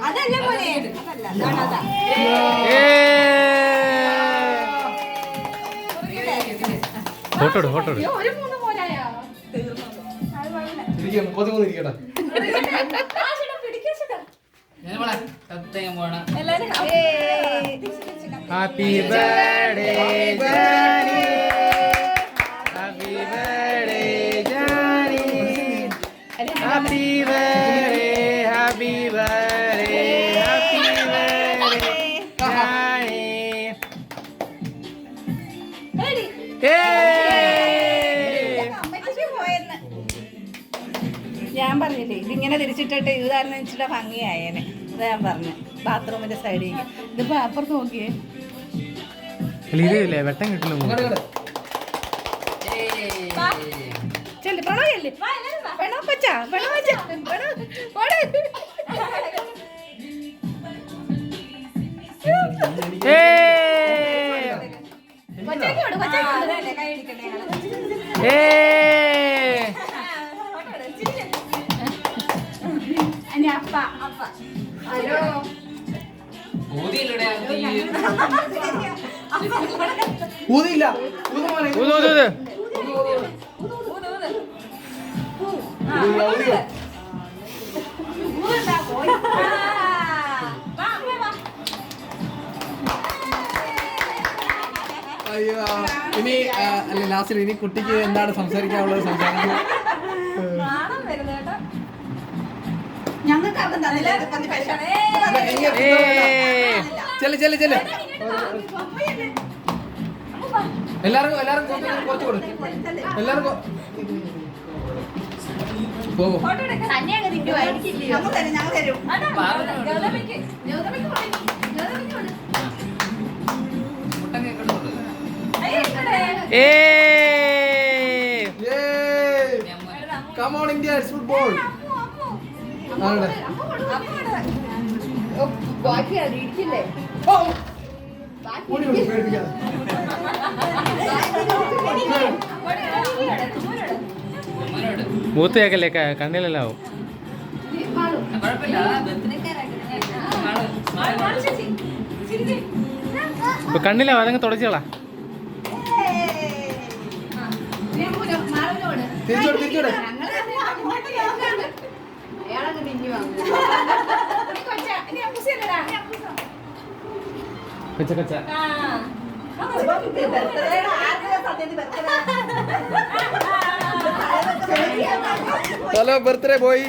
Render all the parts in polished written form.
അതല്ല പോലെ അതല്ല ഫോട്ടോ ഫോട്ടോ ഒരു മൂന്ന് പോരായോ happy birthday Jani happy birthday Jani happy birthday happy birthday happy birthday Jani ഞാൻ പറഞ്ഞില്ലേ ഇതിങ്ങനെ തിരിച്ചിട്ടിട്ട് ഇതായിരുന്നു വെച്ചിട്ട് ഭംഗിയായേനെ അതാ ഞാൻ പറഞ്ഞു ബാത്റൂമിന്റെ സൈഡിൽ ഇതിപ്പോ അപ്പുറത്ത് നോക്കിയേ ഇതില്ലേ വെട്ടം കിട്ടില്ല ചെല്ലി പ്രണവല്ലേ പ്രണവ് പച്ച പ്രണവ് പച്ച ഊതില്ല അയ്യോ ഇനി അല്ല ലാസ്റ്റിൽ ഇനി കുട്ടിക്ക് എന്താണ് സംസാരിക്കാനുള്ളത് സംസാരിക്കുക ചെല്ല് ചെല്ല് ചെല്ല് എല്ലാവർക്കും കുറച്ച് കൊടുക്കും എല്ലാവർക്കും പോകും Come on India, it's football. മൂത്തയാക്കല്ലേ കണ്ണിലെല്ലാവും ഇപ്പൊ കണ്ണിലാവും അതങ്ങ് തുടച്ചോളാ ഹലോ ബർത്ത്ഡേ ബോയ്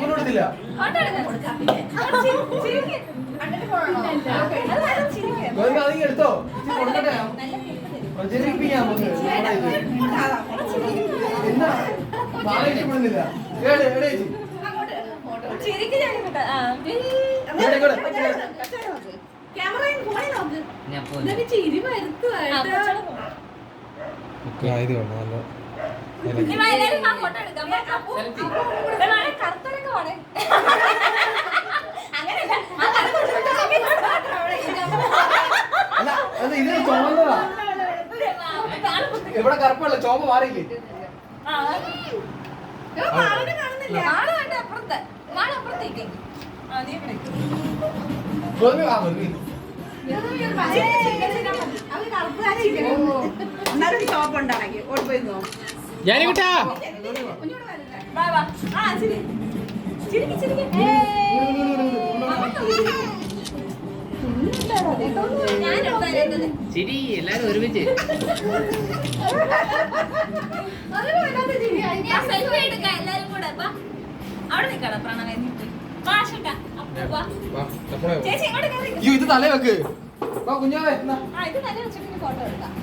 കൊടുത്തില്ല എടുത്തോ എന്താ ഇഷ്ടപ്പെടുന്നില്ല ഇത് വേണമല്ലോ അല്ല ഇത് ചോന്നതാ ഇവിടെ കറുപ്പല്ല ചോമ്പ് മാറിയില്ലേ ഷോപ്പുണ്ടാണെങ്കിൽ ഓടിപ്പോയിരുന്നോ ജാനിക്കുട്ടാ ചിരി എല്ലാരും ഒരുമിച്ച് ഇത് തലേ വെക്ക് കുഞ്ഞാവേ ഇത് തന്നെ വെച്ചിട്ട് ഫോട്ടോ എടുക്കാം.